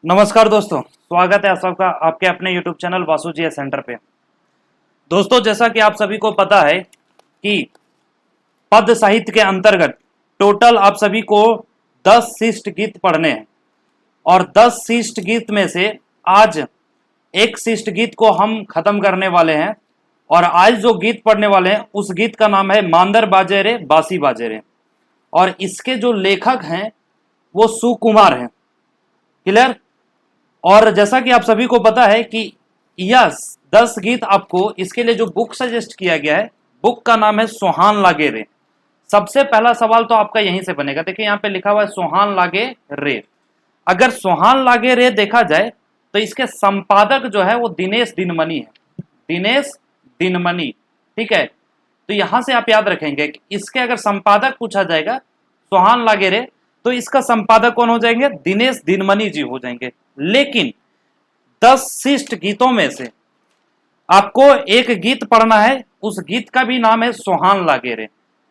नमस्कार दोस्तों, स्वागत है आप सबका आपके अपने YouTube चैनल वासु जी सेंटर पे। दोस्तों, जैसा कि आप सभी को पता है कि पद्य साहित्य के अंतर्गत टोटल आप सभी को 10 शिष्ट गीत पढ़ने हैं और 10 शिष्ट गीत में से आज एक शिष्ट गीत को हम खत्म करने वाले हैं। और आज जो गीत पढ़ने वाले हैं उस गीत का नाम है मांदर बाजे रे बासी बाजे रे, और इसके जो लेखक हैं वो सुकुमार हैं। क्लियर? और जैसा कि आप सभी को पता है कि यह 10 गीत आपको इसके लिए जो बुक सजेस्ट किया गया है, बुक का नाम है सोहान लागे रे। सबसे पहला सवाल तो आपका यहीं से बनेगा। देखिए यहाँ पे लिखा हुआ है सोहान लागे रे। अगर सोहान लागे रे देखा जाए तो इसके संपादक जो है वो दिनेश दिनमणि है। दिनेश दिनमणि, ठीक है। तो यहां से आप याद रखेंगे कि इसके अगर संपादक पूछा जाएगा सोहान लागे रे तो इसका संपादक कौन हो जाएंगे? दिनेश दिनमणि जी हो जाएंगे। लेकिन 10 शिष्ट गीतों में से आपको एक गीत पढ़ना है, उस गीत का भी नाम है सोहान लागे रे।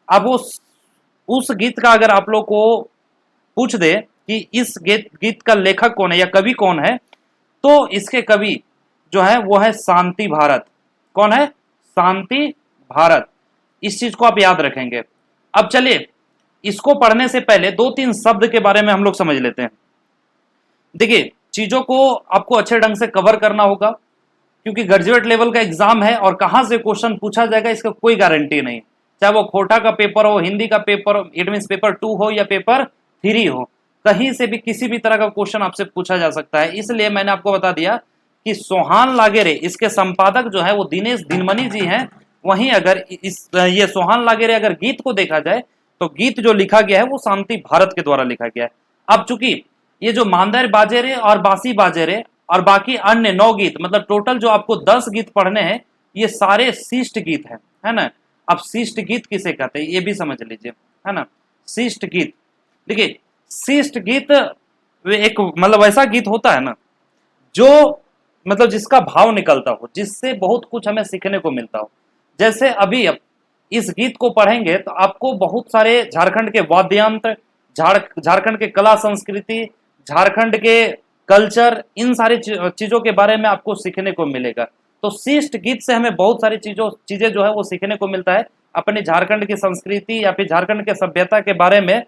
अब उस गीत का अगर आप लोग को पूछ दे कि इस गीत का लेखक कौन है या कवि कौन है, तो इसके कवि जो है वो है शांति भारत। कौन है? शांति भारत। इस चीज को आप याद रखेंगे। अब चलिए, इसको पढ़ने से पहले 2-3 शब्द के बारे में हम लोग समझ लेते हैं। देखिए, चीजों को आपको अच्छे ढंग से कवर करना होगा क्योंकि ग्रेजुएट लेवल का एग्जाम है और कहां से क्वेश्चन पूछा जाएगा इसका कोई गारंटी नहीं। चाहे वो कोटा का पेपर हो, हिंदी का पेपर, इट मीन पेपर 2 हो या पेपर 3 हो, कहीं से भी किसी भी तरह का क्वेश्चन आपसे पूछा जा सकता है। इसलिए मैंने आपको बता दिया कि सोहान लागे रे इसके संपादक जो है वो दिनेश दिनमणि जी हैं। वहीं अगर ये सोहान लागे रे अगर गीत को देखा जाए तो गीत जो लिखा गया है वो शांति भारत के द्वारा लिखा गया है। अब चूंकि ये जो मांदर बाजे रे और बासी बाजे रे और बाकी अन्य 9 गीत, मतलब टोटल जो आपको 10 गीत पढ़ने हैं, ये सारे शिष्ट गीत हैं, है ना। अब शिष्ट गीत किसे कहते हैं ये भी समझ लीजिए, है ना। शिष्ट गीत, देखिए शिष्ट गीत एक मतलब ऐसा गीत होता है ना जो मतलब जिसका भाव निकलता हो, जिससे बहुत कुछ हमें सीखने को मिलता हो। जैसे अभी इस गीत को पढ़ेंगे तो आपको बहुत सारे झारखंड के वाद्ययंत्र, झारखंड के कला संस्कृति, झारखंड के कल्चर, इन सारी चीजों के बारे में आपको सीखने को मिलेगा। तो शिष्ट गीत से हमें बहुत सारी चीजें जो है वो सीखने को मिलता है। अपने झारखंड की संस्कृति या फिर झारखंड के सभ्यता के बारे में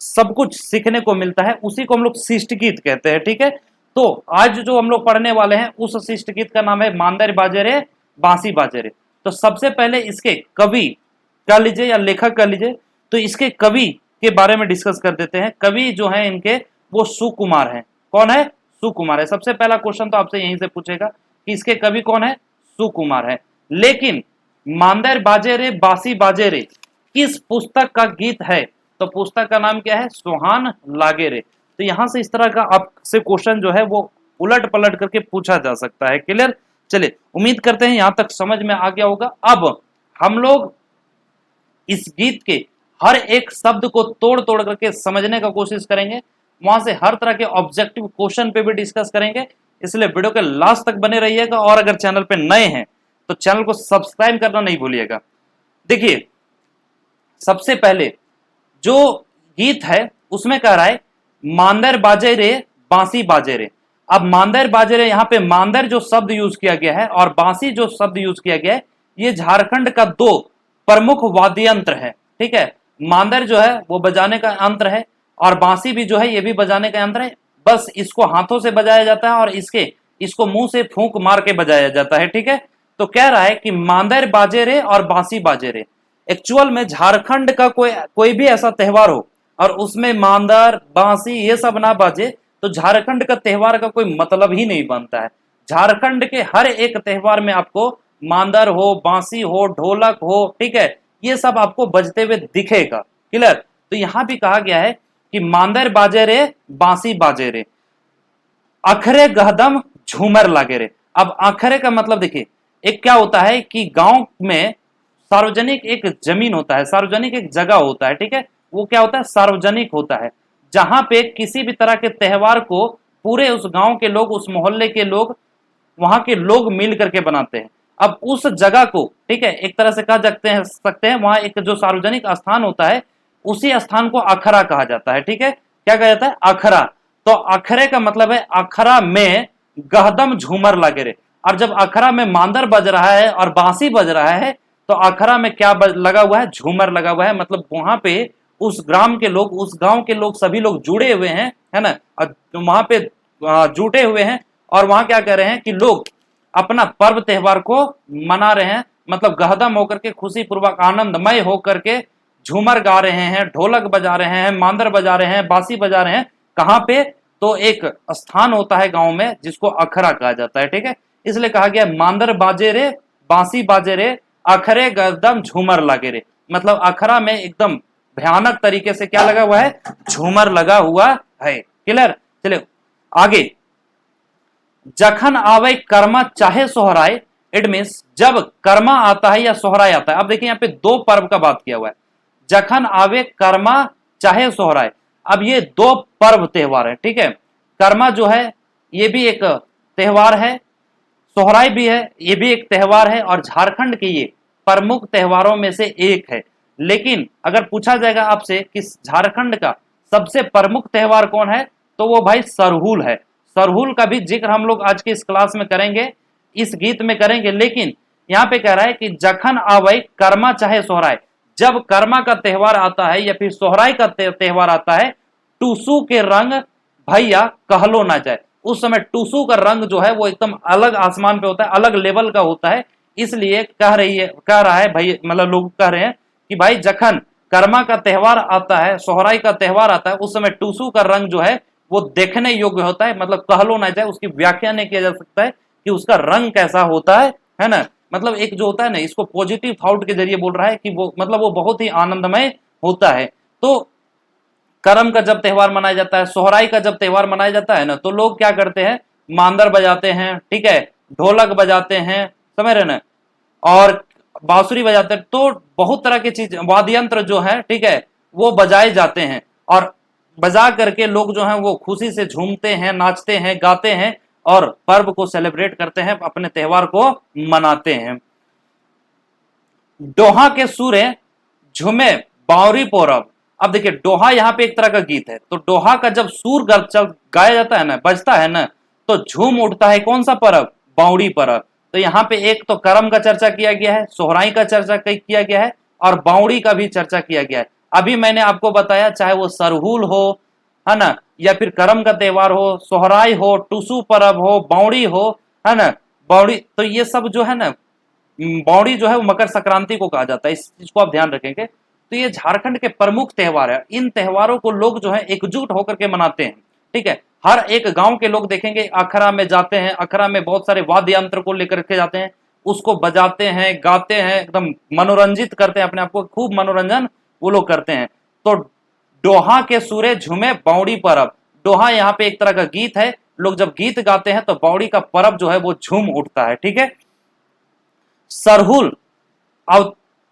सब कुछ सीखने को मिलता है, उसी को हम लोग शिष्ट गीत कहते हैं, ठीक है। तो आज जो हम लोग पढ़ने वाले हैं उस शिष्ट गीत का नाम है मांदर बाजे रे बांसी बाजे रे। तो सबसे पहले इसके कवि कह लीजिए या लेखक कह लीजिए, तो इसके कवि के बारे में डिस्कस कर देते हैं। कवि जो है इनके वो सुकुमार हैं। कौन है? सुकुमार है। सबसे पहला क्वेश्चन तो आपसे यहीं से पूछेगा कि इसके कवि कौन है? सुकुमार है। लेकिन मांदर बाजे रे बासी बाजे रे किस पुस्तक का गीत है? तो पुस्तक का नाम क्या है? सोहान लागे रे। तो यहां से इस तरह का आपसे क्वेश्चन जो है वो उलट पलट करके पूछा जा सकता है। क्लियर? चलिए, उम्मीद करते हैं यहां तक समझ में आ गया होगा। अब हम लोग इस गीत के हर एक शब्द को तोड़ तोड़ करके समझने का कोशिश करेंगे, वहां से हर तरह के ऑब्जेक्टिव क्वेश्चन पे भी डिस्कस करेंगे। इसलिए वीडियो के लास्ट तक बने रहिएगा और अगर चैनल पे नए हैं तो चैनल को सब्सक्राइब करना नहीं भूलिएगा। देखिए, सबसे पहले जो गीत है उसमें कह रहा है मांदर बाजे रे बांसी बाजे रे। अब मांदर बाजे रे, यहां पे मांदर जो शब्द यूज किया गया है और बांसी जो शब्द यूज किया गया है, ये झारखंड का 2 प्रमुख वाद्य यंत्र है, ठीक है। मांदर जो है वो बजाने का यंत्र है और बांसी भी जो है ये भी बजाने का यंत्र है। बस इसको हाथों से बजाया जाता है और इसको मुंह से फूंक मार के बजाया जाता है, ठीक है। तो कह रहा है कि मांदर बाजे रे और बांसी बाजे रे। एक्चुअल में झारखंड का कोई भी ऐसा त्योहार हो और उसमें मांदर बांसी ये सब ना बाजे तो झारखंड का त्योहार का कोई मतलब ही नहीं बनता है। झारखंड के हर एक त्योहार में आपको मांदर हो, बांसी हो, ढोलक हो, ठीक है, ये सब आपको बजते हुए दिखेगा। क्लियर? तो यहां भी कहा गया है कि मांदर बाजे रे बांसी बाजे रे, अखरे गहदम झूमर लागे रे। अब अखरे का मतलब देखिए, एक क्या होता है कि गांव में सार्वजनिक एक जमीन होता है, सार्वजनिक एक जगह होता है, ठीक है। वो क्या होता है? सार्वजनिक होता है, जहां पे किसी भी तरह के त्योहार को पूरे उस गांव के लोग, उस मोहल्ले के लोग, वहां के लोग मिल करके बनाते हैं। अब उस जगह को, ठीक है, एक तरह से कह सकते हैं वहां एक जो सार्वजनिक स्थान होता है उसी स्थान को अखरा कहा जाता है, ठीक है। क्या कहा जाता है? अखरा। तो अखरे का मतलब है अखरा में गहदम झूमर लगे रे। और जब अखरा में मांदर बज रहा है और बांसी बज रहा है तो अखरा में क्या लगा हुआ है, झूमर लगा हुआ है। मतलब वहां पे उस ग्राम के लोग, उस गांव के लोग सभी लोग जुड़े हुए हैं, है ना, वहां पे जुटे हुए हैं। और वहां क्या कर रहे हैं कि लोग अपना पर्व त्योहार को मना रहे हैं, मतलब गहदम होकर के, खुशी पूर्वक, आनंदमय होकर के झूमर गा रहे हैं, ढोलक बजा रहे हैं, मांदर बजा रहे हैं, बांसी बजा रहे हैं। कहां पे? तो एक स्थान होता है गांव में जिसको अखरा कहा जाता है, ठीक है। इसलिए कहा गया मांदर बाजे रे, बांसी बाजे रे, अखरे गदम झूमर लगे रे। मतलब अखरा में एकदम भयानक तरीके से क्या लगा हुआ है, झूमर लगा हुआ है। क्लियर? चलिए आगे। जखन आवे कर्मा चाहे सोहराय, इट मीन्स जब कर्मा आता है या सोहराय आता है। अब देखिए यहाँ पे दो पर्व का बात किया हुआ है, जखन आवे कर्मा चाहे सोहराय। अब ये दो पर्व त्योहार है, ठीक है। कर्मा जो है ये भी एक त्योहार है, सोहराय भी है, ये भी एक त्योहार है, और झारखंड के ये प्रमुख त्योहारों में से एक है। लेकिन अगर पूछा जाएगा आपसे कि झारखंड का सबसे प्रमुख त्योहार कौन है, तो वो भाई सरहुल है। सरहुल का भी जिक्र हम लोग आज की इस क्लास में करेंगे, इस गीत में करेंगे। लेकिन यहाँ पे कह रहा है कि जखन आवे कर्मा चाहे सोहराय, जब कर्मा का त्योहार आता है या फिर सोहराय का त्योहार आता है, टूसू के रंग भैया कहलो ना जाए। उस समय टूसू का रंग जो है वो एकदम अलग आसमान पे होता है, अलग लेवल का होता है। इसलिए कह रहा है भाई, मतलब लोग कह रहे हैं कि भाई जखन कर्मा का त्योहार आता है, सोहराय का त्योहार आता है, उस समय टूसू का रंग जो है वो देखने योग्य होता है। मतलब कहलो ना जाए, उसकी व्याख्या नहीं किया जा सकता है कि उसका रंग कैसा होता है ना। मतलब एक जो होता है ना, इसको पॉजिटिव थॉट के जरिए बोल रहा है कि वो मतलब वो बहुत ही आनंदमय होता है। तो करम का जब त्योहार मनाया जाता है, सोहराय का जब त्योहार मनाया जाता है ना, तो लोग क्या करते हैं, मांदर बजाते हैं, ठीक है, ढोलक बजाते हैं, समझ रहे ना, और बांसुरी बजाते हैं। तो बहुत तरह की चीज, वाद्य यंत्र जो है, ठीक है, वो बजाए जाते हैं। और बजा करके लोग जो है वो खुशी से झूमते हैं, नाचते हैं, गाते हैं, और पर्व को सेलिब्रेट करते हैं, अपने त्योहार को मनाते हैं। डोहा के सूरे झूमे बावरी पोरब। अब देखिए डोहा यहाँ पे एक तरह का गीत है, तो डोहा का जब सूर गाया जाता है ना, बजता है ना, तो झूम उठता है कौन सा पर्व? बावड़ी पर्व। तो यहाँ पे एक तो करम का चर्चा किया गया है, सोहराई का चर्चा किया गया है, और बावड़ी का भी चर्चा किया गया है। अभी मैंने आपको बताया, चाहे वो सरहुल हो, है ना, या फिर करम का त्योहार हो, सोहराय हो, टूसू पर्व हो, बावड़ी हो, है ना, बावड़ी, तो ये सब जो है ना, बावड़ी जो है वो मकर संक्रांति को कहा जाता है, इस चीज को आप ध्यान रखेंगे। तो ये झारखंड के प्रमुख त्योहार है। इन त्योहारों को लोग जो है एकजुट होकर के मनाते हैं, ठीक है। हर एक गांव के लोग देखेंगे अखरा में जाते हैं, अखरा में बहुत सारे वाद्य यंत्र को लेकर के जाते हैं, उसको बजाते हैं, गाते हैं, एकदम मनोरंजित करते हैं अपने आप को, खूब मनोरंजन वो लोग करते हैं। तो डोहा के सूरे झूमे बावड़ी पर्व। डोहा यहाँ पे एक तरह का गीत है, लोग जब गीत गाते हैं तो बावड़ी का पर्व जो है वो झूम उठता है, ठीक है। सरहुल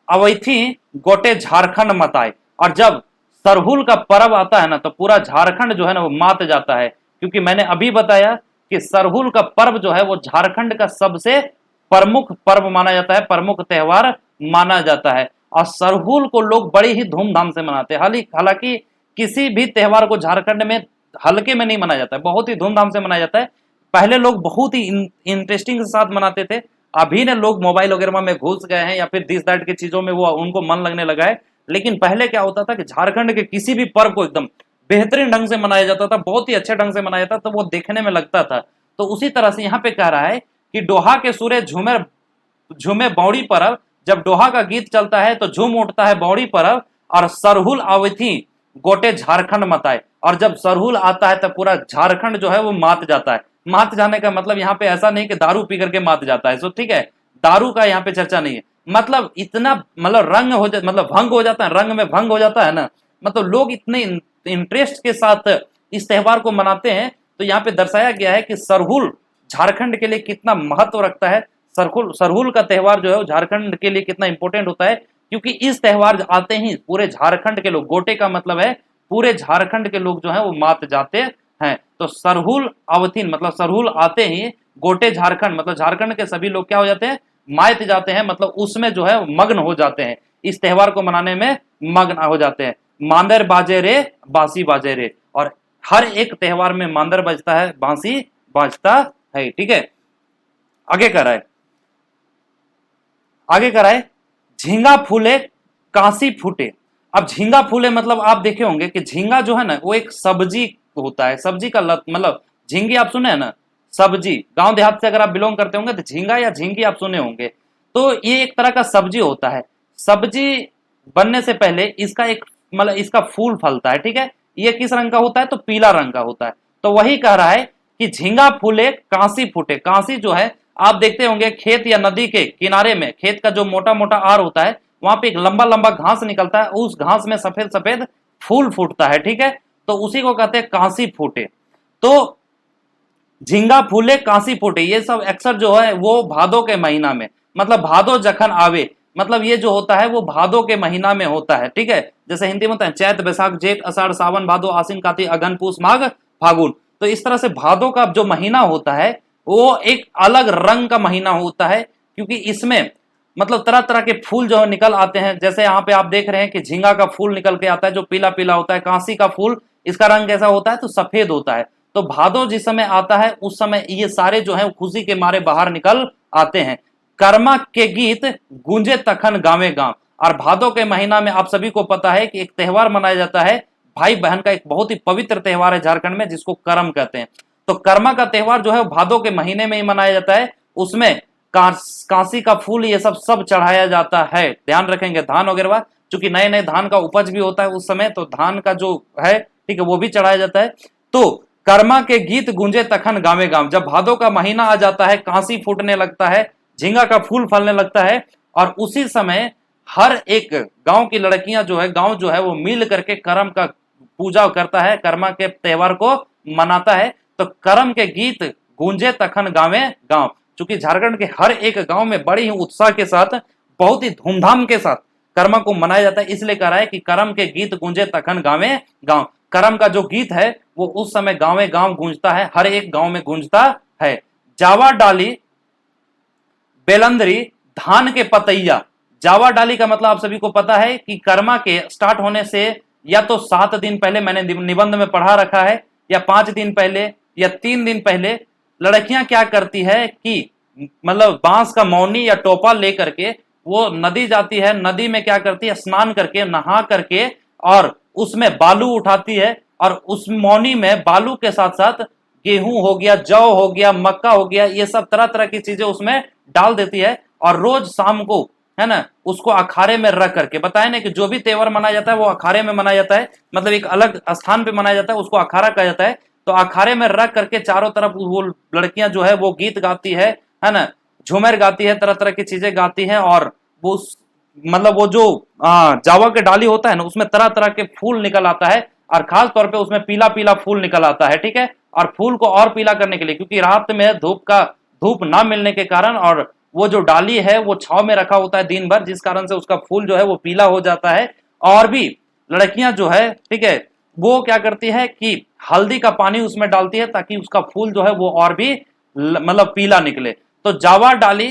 अवैथी गोटे झारखंड मताए। और जब सरहुल का पर्व आता है ना, तो पूरा झारखंड जो है ना वो मात जाता है, क्योंकि मैंने अभी बताया कि सरहुल का पर्व जो है वो झारखंड का सबसे प्रमुख पर्व माना जाता है, प्रमुख त्योहार माना जाता है। और सरहुल को लोग बड़ी ही धूमधाम से मनाते हैं। हालांकि किसी भी त्योहार को झारखंड में हल्के में नहीं मनाया जाता है, बहुत ही धूमधाम से मनाया जाता है। पहले लोग बहुत ही इंटरेस्टिंग के साथ मनाते थे, अभी ने लोग मोबाइल वगैरह में घुस गए हैं या फिर दिस दैट की चीजों में वो उनको मन लगने लगा है। लेकिन पहले क्या होता था कि झारखंड के किसी भी पर्व को एकदम बेहतरीन ढंग से मनाया जाता था, बहुत ही अच्छे ढंग से मनाया जाता था, तो वो देखने में लगता था। तो उसी तरह से यहाँ पे कह रहा है कि डोहा के सूरे झूमे बावड़ी पर्व। जब डोहा का गीत चलता है तो झूम उठता है बावड़ी पर्व। और सरहुल अवैथी गोटे झारखंड मताए। और जब सरहुल आता है तब पूरा झारखंड जो है वो मात जाता है। मात जाने का मतलब यहाँ पे ऐसा नहीं कि दारू पी करके मात जाता है, सो ठीक है, दारू का यहाँ पे चर्चा नहीं है। मतलब इतना, मतलब रंग हो जाता, मतलब भंग हो जाता है, रंग में भंग हो जाता है ना। मतलब लोग इतने इंटरेस्ट के साथ इस त्योहार को मनाते हैं। तो यहाँ पे दर्शाया गया है कि सरहुल झारखंड के लिए कितना महत्व रखता है। सरहुल का त्योहार जो है झारखंड के लिए कितना इंपॉर्टेंट होता है, क्योंकि इस त्योहार आते ही पूरे झारखंड के लोग, गोटे का मतलब है पूरे झारखंड के लोग जो है वो मात जाते हैं। तो सरहुल अवतीन मतलब सरहुल आते ही गोटे झारखंड, मतलब झारखंड के सभी लोग क्या हो जाते हैं, मात जाते हैं, मतलब उसमें जो है मग्न हो जाते हैं, इस त्योहार को मनाने में मग्न हो जाते हैं। मांदर बाजे रे, बांसी बाजे रे। और हर एक त्योहार में मांदर बजता है, बांसी बाजता है। ठीक है, आगे कराए, आगे कराए, झींगा फूले कांसी फूटे। अब झींगा फूले मतलब आप देखे होंगे कि झींगा जो है ना वो एक सब्जी होता है, सब्जी का लत, मतलब झींगी आप सुने हैं ना, सब्जी, गांव देहात से अगर आप बिलोंग करते होंगे तो झींगा या झींगी आप सुने होंगे। तो ये एक तरह का सब्जी होता है। सब्जी बनने से पहले इसका एक मतलब इसका फूल फलता है। ठीक है, ये किस रंग का होता है, तो पीला रंग का होता है। तो वही कह रहा है कि झींगा फूले कांसी फूटे। कांसी जो है आप देखते होंगे खेत या नदी के किनारे में, खेत का जो मोटा मोटा आर होता है वहां पे एक लंबा लंबा घास निकलता है, उस घास में सफेद सफेद फूल फूटता है। ठीक है, तो उसी को कहते हैं कांसी फूटे। तो झींगा फूले कांसी फूटे, ये सब अक्सर जो है वो भादो के महीना में, मतलब भादो जखन आवे, मतलब ये जो होता है वो भादो के महीना में होता है। ठीक है, जैसे हिंदी में होता है चैत बैसाख जेठ अषाढ़ सावन भादो आश्विन कार्तिक अगहन पूस माघ फागुन। तो इस तरह से भादो का जो महीना होता है वो एक अलग रंग का महीना होता है, क्योंकि इसमें मतलब तरह तरह के फूल जो है निकल आते हैं। जैसे यहाँ पे आप देख रहे हैं कि झींगा का फूल निकल के आता है जो पीला पीला होता है, कांसी का फूल इसका रंग कैसा होता है, तो सफेद होता है। तो भादो जिस समय आता है उस समय ये सारे जो है खुशी के मारे बाहर निकल आते हैं। कर्मा के गीत गूंजे तखन गावे गांव। और भादो के महीना में आप सभी को पता है कि एक त्योहार मनाया जाता है, भाई बहन का एक बहुत ही पवित्र त्योहार है झारखंड में, जिसको करम कहते हैं। तो कर्मा का त्योहार जो है भादो के महीने में ही मनाया जाता है। उसमें कांसी का फूल ये सब सब चढ़ाया जाता है। ध्यान रखेंगे, धान वगैरह, चूंकि नए नए धान का उपज भी होता है उस समय, तो धान का जो है ठीक है वो भी चढ़ाया जाता है। तो कर्मा के गीत गूंजे तखन गावे गांव, जब भादो का महीना आ जाता है कांसी फूटने लगता है, झींगा का फूल फलने लगता है, और उसी समय हर एक गांव की लड़कियां जो है, गांव जो है वो मिल करके करम का पूजा करता है, कर्मा के त्योहार को मनाता है। तो करम के गीत गूंजे तखन गावे गांव, चूंकि झारखंड के हर एक गांव में बड़ी ही उत्साह के साथ, बहुत ही धूमधाम के साथ कर्म को मनाया जाता है, इसलिए कह रहा है कि करम के गीत गूंजे तखन गावे गांव। करम का जो गीत है वो उस समय गांवे गांव गूंजता है, हर एक गांव में गूंजता है। जावा डाली बेलंदरी धान के पतैया। जावा डाली का मतलब आप सभी को पता है कि कर्मा के स्टार्ट होने से या तो 7 दिन पहले, मैंने निबंध में पढ़ा रखा है, या 5 दिन पहले या 3 दिन पहले लड़कियां क्या करती है कि मतलब बांस का मौनी या टोपा लेकर के वो नदी जाती है, नदी में क्या करती है, स्नान करके नहा करके और उसमें बालू उठाती है, और उस मौनी में बालू के साथ साथ गेहूं हो गया, जौ हो गया, मक्का हो गया, ये सब तरह तरह की चीजें उसमें डाल देती है, और रोज शाम को है ना उसको अखाड़े में रख करके, बताया ना कि जो भी त्योहार मनाया जाता है वो अखाड़े में मनाया जाता है, मतलब एक अलग स्थान पे मनाया जाता है, उसको अखाड़ा कहा जाता है। तो अखाड़े में रख करके चारों तरफ वो लड़कियां जो है वो गीत गाती है ना, झूमर गाती है, तरह तरह की चीजें गाती हैं, और वो मतलब वो जो जावा के डाली होता है ना उसमें तरह तरह के फूल निकल आता है, और खास तौर पे उसमें पीला पीला फूल निकल आता है। ठीक है, और फूल को और पीला करने के लिए, क्योंकि रात में धूप ना मिलने के कारण, और वो जो डाली है वो छाव में रखा होता है दिन भर, जिस कारण से उसका फूल जो है वो पीला हो जाता है। और भी लड़कियां जो है ठीक है वो क्या करती है कि हल्दी का पानी उसमें डालती है ताकि उसका फूल जो है वो और भी मतलब पीला निकले। तो जावा डाली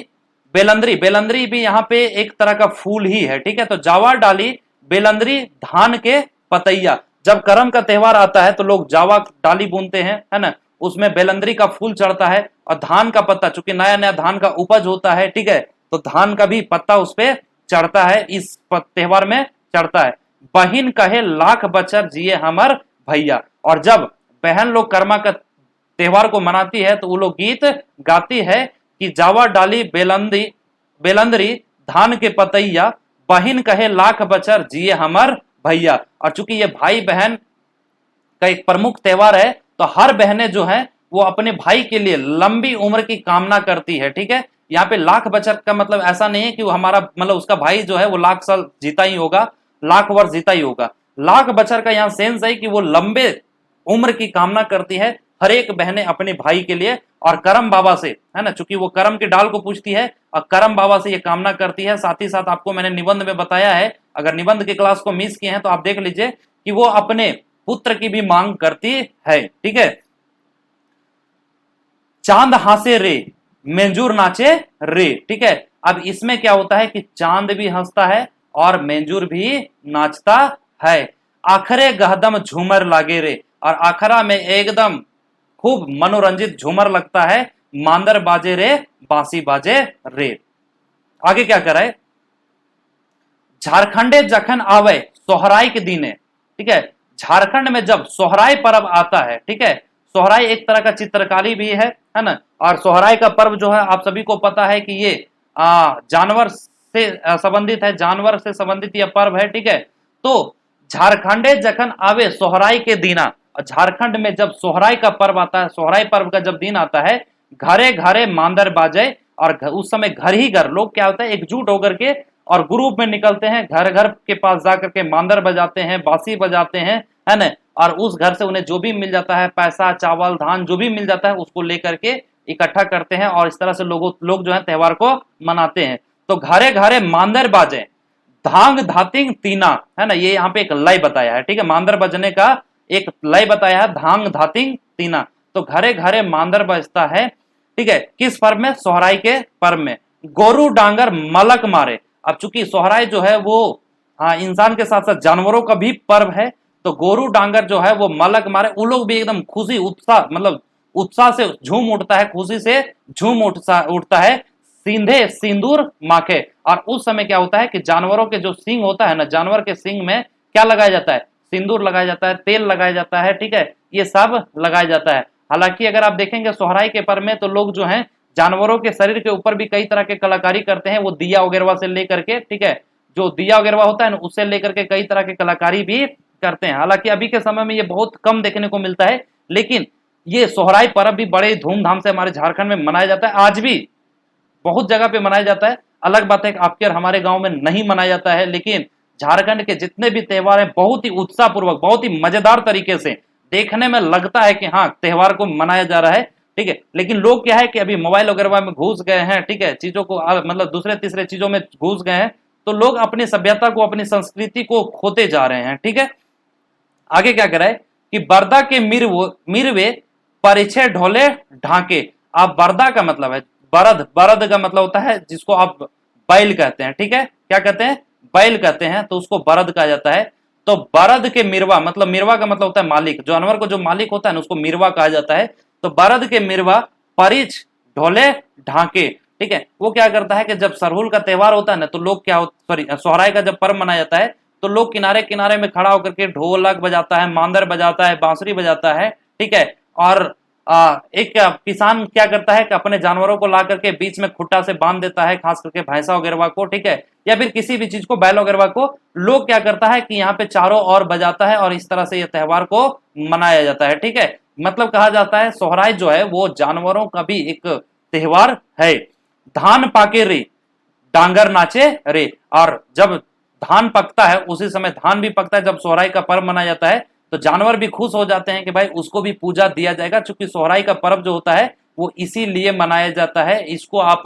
बेलंदरी, बेलंदरी भी यहाँ पे एक तरह का फूल ही है। ठीक है, तो जावा डाली बेलंदरी धान के पतैया। जब करम का त्योहार आता है तो लोग जावा डाली बुनते हैं, है ना, उसमें बेलंदरी का फूल चढ़ता है, और धान का पत्ता, चूंकि नया नया धान का उपज होता है, ठीक है, तो धान का भी पत्ता उस पर चढ़ता है, इस त्योहार में चढ़ता है। बहिन कहे लाख बचर जिए हमर भैया। और जब बहन लोग कर्मा का त्योहार को मनाती है तो वो लोग गीत गाती है कि जावा डाली बेलंदरी धान के पतैया, बहिन कहे लाख बचर जिए हमर भैया। और चूंकि ये भाई बहन का एक प्रमुख त्योहार है तो हर बहनें जो है वो अपने भाई के लिए लंबी उम्र की कामना करती है। ठीक है, यहाँ पे लाख बचर का मतलब ऐसा नहीं है कि वो हमारा मतलब उसका भाई जो है वो लाख साल जीता ही होगा, लाख वर्ष जीता ही होगा। लाख बचर का यहाँ सेंस है कि वो लंबे उम्र की कामना करती है हर एक बहनें अपने भाई के लिए, और करम बाबा से, है ना, चूंकि वो करम के डाल को पूछती है और करम बाबा से ये कामना करती है। साथ ही साथ आपको मैंने निबंध में बताया है, अगर निबंध की क्लास को मिस किए हैं तो आप देख लीजिए कि वो अपने पुत्र की भी मांग करती है। ठीक है, चांद हंसे रे मेंजूर नाचे रे। ठीक है, अब इसमें क्या होता है कि चांद भी हंसता है और मेंजूर भी नाचता है। आखरे गहदम झूमर लागे रे, और आखरा में एकदम खूब मनोरंजित झूमर लगता है, मांदर बाजे रे बांसी बाजे रे। आगे क्या करे, झारखंडे जखन आवे सोहराई के दिने, ठीक है, झारखंड में जब सोहराई पर्व आता है, ठीक है, सोहराई एक तरह का चित्रकारी भी है ना, और सोहराई का पर्व जो है आप सभी को पता है कि ये जानवर से संबंधित है, जानवर से संबंधित यह पर्व है, ठीक है। तो झारखंडे जखन आवे सोहराई के दिना, झारखंड में जब सोहराई का पर्व आता है, सोहराई पर्व का जब दिन आता है, घरे घरे मांदर बाजे, और उस समय घर ही घर लोग क्या होता है एकजुट होकर के और ग्रुप में निकलते हैं, घर घर के पास जाकर के मांदर बजाते हैं, बांसी बजाते हैं, है ना, और उस घर से उन्हें जो भी मिल जाता है, पैसा चावल धान जो भी मिल जाता है, उसको लेकर के इकट्ठा करते हैं और इस तरह से लोग जो है त्योहार को मनाते हैं। तो घरे घरे मांदर बाजे, धांग धातिंग तीना, है ना, ये यहाँ पे एक लय बताया है, ठीक है, मांदर बजने का एक लय बताया है, धांग धातिंग तीना। तो घरे घरे मांदर बजता है, ठीक है, किस पर्व में, सोहराई के पर्व में। गोरू डांगर मलक मारे, अब चूंकि सोहराई जो है वो इंसान के साथ साथ जानवरों का भी पर्व है, तो गोरू डांगर जो है वो मलक मारे, वो लोग भी एकदम खुशी उत्साह, मतलब उत्साह से झूम उठता है, खुशी से झूम उठता है। सींधे सिंदूर माखे, और उस समय क्या होता है कि जानवरों के जो सींग होता है ना, जानवर के सींग में क्या लगाया जाता है, सिंदूर लगाया जाता है, तेल लगाया जाता है, ठीक है, ये सब लगाया जाता है। हालांकि अगर आप देखेंगे सोहराई के पर्व में तो लोग जो हैं जानवरों के शरीर के ऊपर भी कई तरह के कलाकारी करते हैं, वो दिया वगैरह से लेकर के, ठीक है, जो दिया वगैरह होता है ना उससे लेकर के कई तरह के कलाकारी भी करते हैं। हालांकि अभी के समय में ये बहुत कम देखने को मिलता है, लेकिन ये सोहराई पर्व भी बड़े धूमधाम से हमारे झारखंड में मनाया जाता है, आज भी बहुत जगह पे मनाया जाता है। अलग बात है कि आपके और हमारे गांव में नहीं मनाया जाता है, लेकिन झारखंड के जितने भी त्योहार हैं बहुत ही उत्साह पूर्वक, बहुत ही मजेदार तरीके से देखने में लगता है कि हाँ त्योहार को मनाया जा रहा है, ठीक है। लेकिन लोग क्या है कि अभी मोबाइल वगैरह में घुस गए हैं, ठीक है, चीजों को मतलब दूसरे तीसरे चीजों में घुस गए हैं, तो लोग अपनी सभ्यता को, अपनी संस्कृति को खोते जा रहे हैं, ठीक है। आगे क्या कराए कि बरदा के मिरवे परिचय ढोले ढांके। अब बरदा का मतलब है बरद, बरद का मतलब होता है जिसको आप बैल कहते हैं, ठीक है, क्या कहते हैं, बैल कहते हैं, तो उसको बरद कहा जाता है। तो बरद के मिरवा, मतलब मिरवा का मतलब होता है मालिक, जानवर को जो मालिक होता है ना उसको मिरवा कहा जाता है। तो बरद के मिरवा परिच ढोले ढांके, ठीक है, वो क्या करता है कि जब सरहुल का त्योहार होता है ना तो लोग क्या, सॉरी सोहराई का जब पर्व मनाया जाता है तो लोग किनारे किनारे में खड़ा होकर के ढोलक बजाता है, मांदर बजाता है, बांसुरी बजाता है, ठीक है। और एक किसान क्या करता है कि अपने जानवरों को ला करके बीच में खुट्टा से बांध देता है, खास करके भैंसा वगैरह को, ठीक है, या फिर किसी भी चीज को, बैल वगैरह को, लोग क्या करता है कि यहाँ पे चारों ओर बजाता है और इस तरह से यह त्योहार को मनाया जाता है, ठीक है। मतलब कहा जाता है सोहराई जो है वो जानवरों का भी एक त्योहार है। धान पाके रे डांगर नाचे रे, और जब धान पकता है उसी समय धान भी पकता है, जब सोहराई का पर्व मनाया जाता है तो जानवर भी खुश हो जाते हैं कि भाई उसको भी पूजा दिया जाएगा, क्योंकि सोहराई का पर्व जो होता है वो इसीलिए मनाया जाता है। इसको आप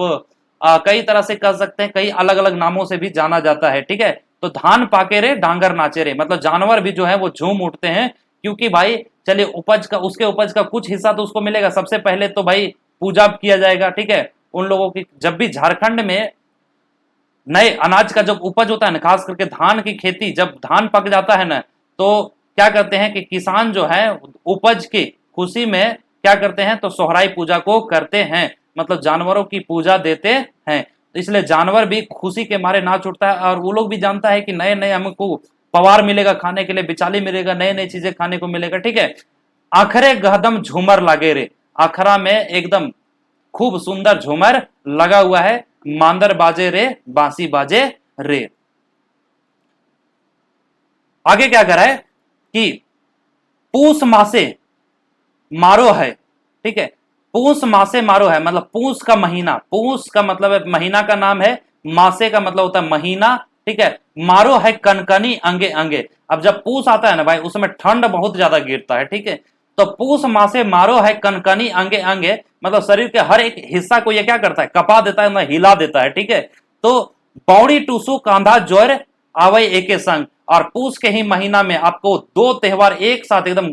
कई तरह से कर सकते हैं, कई अलग अलग नामों से भी जाना जाता है, ठीक है। तो धान पाके रे डांगर नाचे रे, मतलब जानवर भी जो है वो झूम उठते हैं, क्योंकि भाई चलिए उपज का, उसके उपज का कुछ हिस्सा तो उसको मिलेगा। सबसे पहले तो भाई पूजा किया जाएगा, ठीक है, उन लोगों की। जब भी झारखंड में नए अनाज का जब उपज होता है ना, खास करके धान की खेती, जब धान पक जाता है ना तो क्या करते हैं कि किसान जो है उपज की खुशी में क्या करते हैं, तो सोहराई पूजा को करते हैं, मतलब जानवरों की पूजा देते हैं। तो इसलिए जानवर भी खुशी के मारे नाच उठता है, और वो लोग भी जानता है कि नए नए हमको पवार मिलेगा खाने के लिए, बिचाली मिलेगा, नए नए चीजें खाने को मिलेगा, ठीक है। आखरे गहदम झूमर लागे रे, आखरा में एकदम खूब सुंदर झूमर लगा हुआ है, मांदर बाजे रे बांसी बाजे रे। आगे क्या करा है कि पूस मासे मारो है, ठीक है, पूस मासे मारो है, मतलब पूस का महीना, पूस का मतलब है महीना का नाम है, मासे का मतलब होता है महीना, ठीक है। मारो है कनकनी अंगे अंगे, अब जब पूस आता है ना भाई उसमें ठंड बहुत ज्यादा गिरता है, ठीक है। तो पूस मासे मारो है कनकनी अंगे अंगे, मतलब शरीर के हर एक हिस्सा को ये क्या करता है, कपा देता है, मतलब हिला देता है, ठीक है। तो बौड़ी टूसू कांधा जोर आवई एके संग, और पूस के ही महीना में आपको दो त्योहार एक साथ एकदम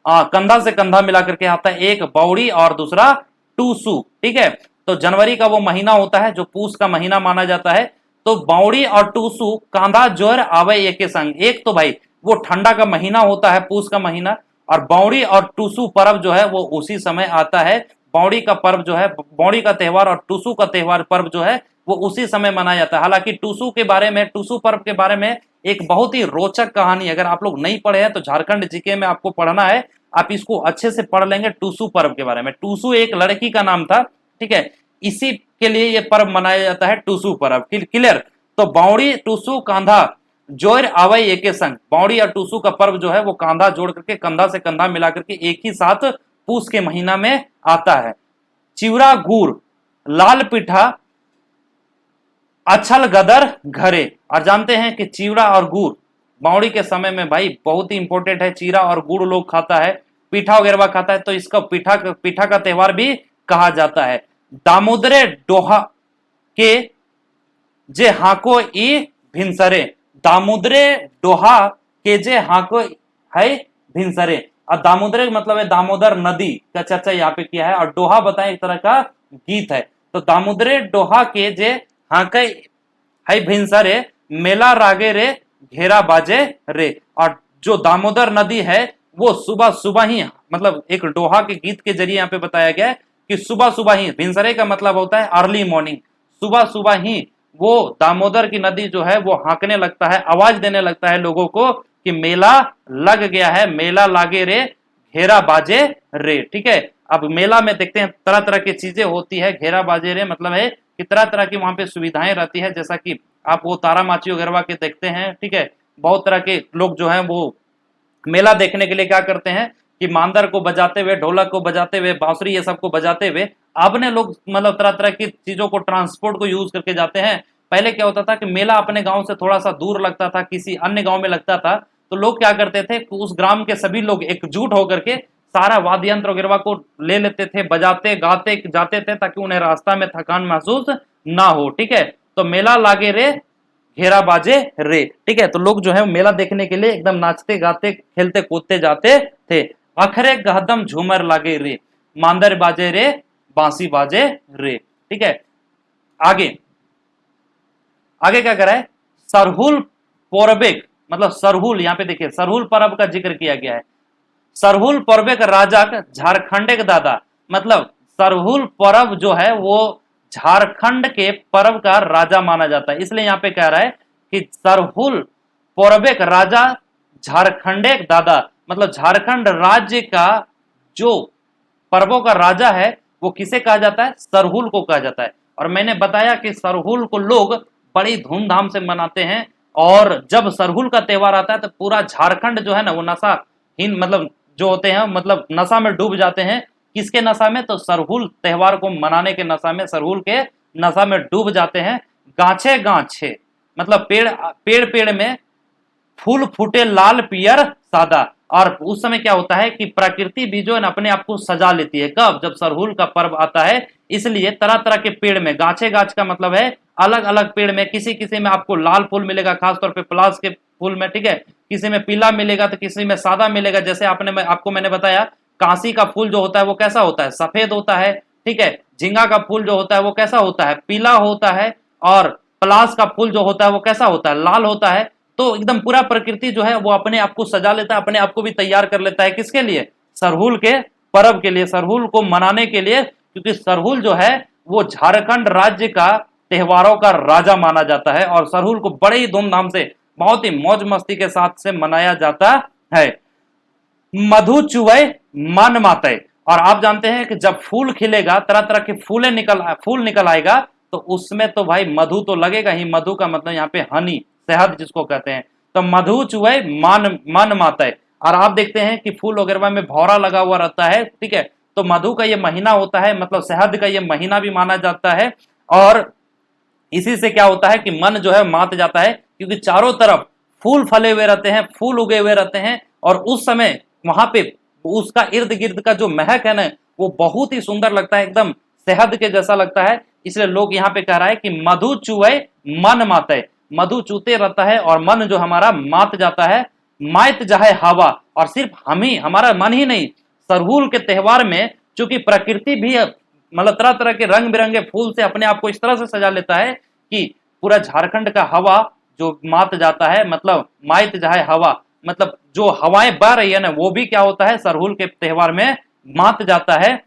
कंधा से कंधा मिला करके आता है, एक बौड़ी और दूसरा टूसू, ठीक है। तो जनवरी का वो महीना होता है जो पूस का महीना माना जाता है, तो बौड़ी और टूसू कांधा जोर आवे एक के संग, एक तो भाई वो ठंडा का महीना होता है पूस का महीना, और बावड़ी और टूसू पर्व जो है वो उसी समय आता है। बावड़ी का पर्व जो है, बावड़ी का त्योहार और टूसू का त्योहार पर्व जो है वो उसी समय मनाया जाता है। हालांकि टूसू के बारे में, टूसू पर्व के बारे में एक बहुत ही रोचक कहानी, अगर आप लोग नहीं पढ़े हैं तो झारखंड जीके में आपको पढ़ना है, आप इसको अच्छे से पढ़ लेंगे टूसू पर्व के बारे में। टूसू एक लड़की का नाम था, ठीक है, इसी के लिए ये पर्व मनाया जाता है, टूसू पर्व। क्लियर? तो बावड़ी टूसू कांधा जोर आवई एके संग, बावड़ी और टूसू का पर्व जो है वो कांधा जोड़ करके, कंधा से कंधा मिला करके एक ही साथ पूस के महीना में आता है। चिवड़ा गुड़ लाल पिठा अछल गदर घरे। और जानते हैं कि चिवड़ा और गुड़ बावड़ी के समय में भाई बहुत ही इंपॉर्टेंट है। चीरा और गुड़ लोग खाता है, पीठा वगैरह खाता है, तो इसका पीठा का त्योहार भी कहा जाता है। दामोदरे डोहा के जे हाको ई भिनसरे, दामोदरे डोहा के जे हाको है भिनसरे। और दामोदरे मतलब है दामोदर नदी का चर्चा यहाँ पे किया है, और डोहा बताएं एक तरह का गीत है। तो दामोदरे डोहा के जे हाके है भिनसरे, मेला रागे रे घेरा बाजे रे। और जो दामोदर नदी है वो सुबह सुबह ही, मतलब एक डोहा के गीत के जरिए यहाँ पे बताया गया है कि सुबह सुबह ही, भिनसरे का मतलब होता है अर्ली मॉर्निंग, सुबह सुबह ही वो दामोदर की नदी जो है वो हाँकने लगता है, आवाज देने लगता है लोगों को कि मेला लग गया है, मेला लागे रे घेरा बाजे रे। ठीक है, अब मेला में देखते हैं तरह तरह की चीजें होती है। घेरा बाजे रे मतलब है कि तरह तरह की वहां पे सुविधाएं रहती है, जैसा कि आप वो तारा माची वगैरह के देखते हैं। ठीक है, बहुत तरह के लोग जो है वो मेला देखने के लिए क्या करते हैं कि मांदर को बजाते हुए, ढोलक को बजाते हुए, बांसुरी ये सब को बजाते हुए, अपने लोग मतलब तरह तरह की चीजों को, ट्रांसपोर्ट को यूज करके जाते हैं। पहले क्या होता था कि मेला अपने गांव से थोड़ा सा दूर लगता था, किसी अन्य गांव में लगता था, तो लोग क्या करते थे, उस ग्राम के सभी लोग एकजुट होकर के सारा वाद्य यंत्र वगैरह को ले लेते थे, बजाते गाते जाते थे ताकि उन्हें रास्ता में थकान महसूस ना हो। ठीक है, तो मेला लागे रे घेरा बाजे रे। ठीक है, तो लोग जो है मेला देखने के लिए एकदम नाचते गाते खेलते कूदते जाते थे। अखरे गहदम झूमर लागे रे, मांदर बाजे रे बांसी बाजे रे। ठीक है, आगे आगे क्या करा है, सरहुल पौरबेक, मतलब सरहुल, यहाँ पे देखिए सरहुल पर्व का जिक्र किया गया है। सरहुल पर्व राजा झारखंड के दादा, मतलब सरहुल पर्व जो है वो झारखंड के पर्व का राजा माना जाता है, इसलिए यहाँ पे कह रहा है कि सरहुल पर्व राजा झारखंड दादा, मतलब झारखंड राज्य का जो पर्वों का राजा है वो किसे कहा जाता है, सरहुल को कहा जाता है। और मैंने बताया कि सरहुल को लोग बड़ी धूमधाम से मनाते हैं, और जब सरहुल का त्योहार आता है तो पूरा झारखंड जो है ना वो नशाहीन, मतलब जो होते हैं, मतलब नशा में डूब जाते हैं। किसके नशा में, तो सरहुल त्योहार को मनाने के नशा में, सरहुल के नशा में डूब जाते हैं। गाछे गाछे मतलब पेड़ पेड़ पेड़ में फूल फूटे लाल पियर सादा। और उस समय क्या होता है कि प्रकृति भी जो है ना अपने आप को सजा लेती है, कब, जब सरहुल का पर्व आता है। इसलिए तरह तरह के पेड़ में, गाछे गाछ का मतलब है अलग अलग पेड़ में, किसी किसी में आपको लाल फूल मिलेगा, खासतौर पे पलाश के फूल में, ठीक है, किसी में पीला मिलेगा तो किसी में सादा मिलेगा। जैसे आपको मैंने बताया कांसी का फूल जो होता है वो कैसा होता है, सफेद होता है। ठीक है, झींगा का फूल जो होता है वो कैसा होता है, पीला होता है। और पलाश का फूल जो होता है वो कैसा होता है, लाल होता है। तो एकदम पूरा प्रकृति जो है वो अपने आप को सजा लेता है, अपने आप को भी तैयार कर लेता है, किसके लिए, सरहुल के पर्व के लिए, सरहुल को मनाने के लिए। क्योंकि सरहुल जो है वो झारखंड राज्य का त्योहारों का राजा माना जाता है, और सरहुल को बड़े ही धूमधाम से, बहुत ही मौज मस्ती के साथ से मनाया जाता है। मधु चुवै मन माते, और आप जानते हैं कि जब फूल खिलेगा, तरह तरह के फूल निकल आएगा, तो उसमें तो भाई मधु तो लगेगा ही। मधु का मतलब यहाँ पे हनी, शहद जिसको कहते हैं। तो मधु चुवै मन माते। और आप देखते हैं कि फूल वगैरह में भौरा लगा हुआ रहता है। ठीक है, तो मधु का ये महीना होता है, मतलब शहद का ये महीना भी माना जाता है। और इसी से क्या होता है कि मन जो है मात जाता है, क्योंकि चारों तरफ फूल फले हुए रहते हैं, फूल उगे हुए रहते हैं, और उस समय वहां पे उसका इर्द गिर्द का जो महक है ना वो बहुत ही सुंदर लगता है, एकदम शहद के जैसा लगता है। इसलिए लोग यहाँ पे कह रहा है कि मधु चुवै मन माते, मधु चूते रहता है और मन जो हमारा मात जाता है। माइत जाए हवा, और सिर्फ हम ही, हमारा मन ही नहीं, सरहुल के त्योहार में चूंकि प्रकृति भी मतलब तरह तरह के रंग बिरंगे फूल से अपने आप को इस तरह से सजा लेता है कि पूरा झारखंड का हवा जो मात जाता है, मतलब माइत जाए हवा, मतलब जो हवाएं बह रही है ना, वो भी क्या होता है, सरहुल के त्योहार में मात जाता है।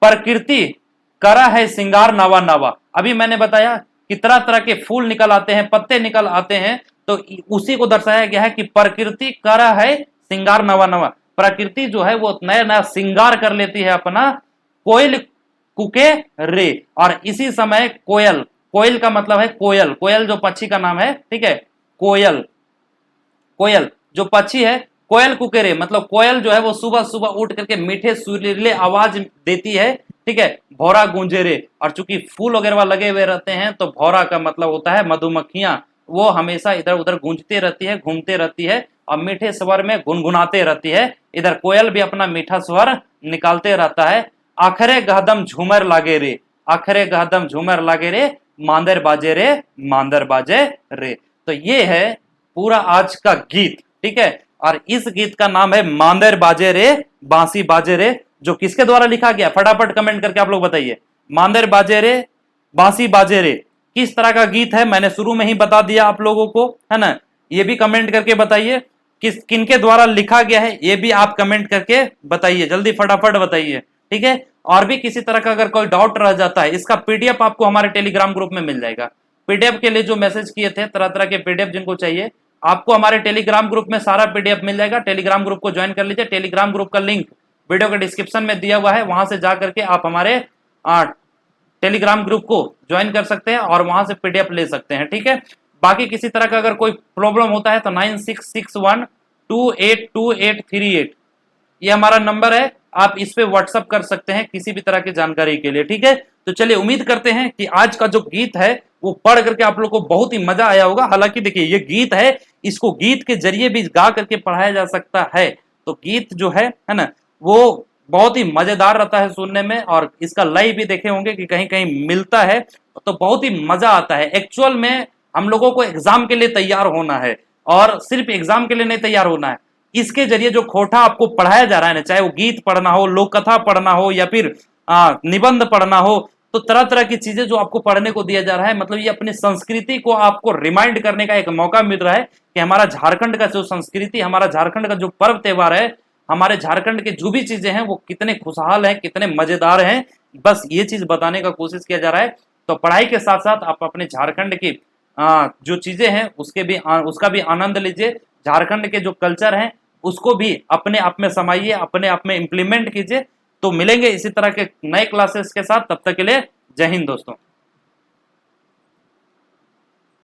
प्रकृति करा है सिंगार नवा नवा, अभी मैंने बताया कि तरह तरह के फूल निकल आते हैं, पत्ते निकल आते हैं, तो उसी को दर्शाया गया है कि प्रकृति करा है सिंगार नवा नवा। प्रकृति जो है वो नया नया सिंगार कर लेती है अपना। कोयल कुके रे, और इसी समय कोयल, कोयल का मतलब है कोयल, कोयल जो पक्षी का नाम है, ठीक है, कोयल, कोयल जो पक्षी है, कोयल कुकेरे मतलब कोयल जो है वो सुबह सुबह उठ करके मीठे सुरीले आवाज देती है, ठीक है, भौरा गूंजे रे। और चूंकि फूल वगैरह लगे हुए रहते हैं तो भौरा का मतलब होता है मधुमक्खियां, वो हमेशा इधर उधर गूंजती रहती है, घूमते रहती है और मीठे स्वर में गुनगुनाते रहती है। इधर कोयल भी अपना मीठा स्वर निकालते रहता है। आखरे गहदम झूमर लागे रे, आखरे गहदम झूमर लागे रे, मांदर बाजे रे, मांदर बाजे रे। तो ये है पूरा आज का गीत, ठीक है, और इस गीत का नाम है मांदर बाजे रे बांसी बाजे रे, जो किसके द्वारा लिखा गया, फटाफट कमेंट करके आप लोग बताइए। मांदर बाजे रे बांसी बाजे रे किस तरह का गीत है, मैंने शुरू में ही बता दिया आप लोगों को, है ना। ये भी कमेंट करके बताइए किस किनके द्वारा लिखा गया है, ये भी आप कमेंट करके बताइए, जल्दी फटाफट बताइए, ठीक है। और भी किसी तरह का अगर कोई डाउट रह जाता है, इसका पीडीएफ आपको हमारे टेलीग्राम ग्रुप में मिल जाएगा। पीडीएफ के लिए जो मैसेज किए थे, तरह तरह के पीडीएफ जिनको चाहिए, आपको हमारे टेलीग्राम ग्रुप में सारा पीडीएफ मिल जाएगा। टेलीग्राम ग्रुप को ज्वाइन कर लीजिए। टेलीग्राम ग्रुप का लिंक वीडियो के डिस्क्रिप्शन में दिया हुआ है, वहां से जाकर के आप हमारे टेलीग्राम ग्रुप को ज्वाइन कर सकते हैं और वहां से पीडीएफ ले सकते हैं, ठीक है। बाकी किसी तरह का अगर कोई प्रॉब्लम होता है तो 9661282838 ये हमारा नंबर है, आप इस पे व्हाट्सअप कर सकते हैं किसी भी तरह की जानकारी के लिए, ठीक है। तो चलिए, उम्मीद करते हैं कि आज का जो गीत है वो पढ़ करके आप लोग को बहुत ही मजा आया होगा। हालांकि देखिए, ये गीत है, इसको गीत के जरिए भी गा करके पढ़ाया जा सकता है। तो गीत जो है ना, वो बहुत ही मजेदार रहता है सुनने में, और इसका लय भी देखे होंगे कि कहीं कहीं मिलता है, तो बहुत ही मजा आता है। एक्चुअल में हम लोगों को एग्जाम के लिए तैयार होना है, और सिर्फ एग्जाम के लिए नहीं तैयार होना है, इसके जरिए जो खोटा आपको पढ़ाया जा रहा है ना, चाहे वो गीत पढ़ना हो, लोक कथा पढ़ना हो, या फिर निबंध पढ़ना हो, तो तरह तरह की चीजें जो आपको पढ़ने को दिया जा रहा है, मतलब ये अपनी संस्कृति को आपको रिमाइंड करने का एक मौका मिल रहा है कि हमारा झारखंड का जो संस्कृति, हमारा झारखंड का जो पर्व त्योहार है, हमारे झारखंड के जो भी चीजें हैं वो कितने खुशहाल हैं, कितने मजेदार हैं, बस ये चीज बताने का कोशिश किया जा रहा है। तो पढ़ाई के साथ साथ आप अपने झारखंड की जो चीजें हैं उसका भी आनंद लीजिए। झारखंड के जो कल्चर हैं उसको भी अपने आप में समाइए, अपने आप में इंप्लीमेंट कीजिए। तो मिलेंगे इसी तरह के नए क्लासेस के साथ, तब तक के लिए जय हिंद दोस्तों।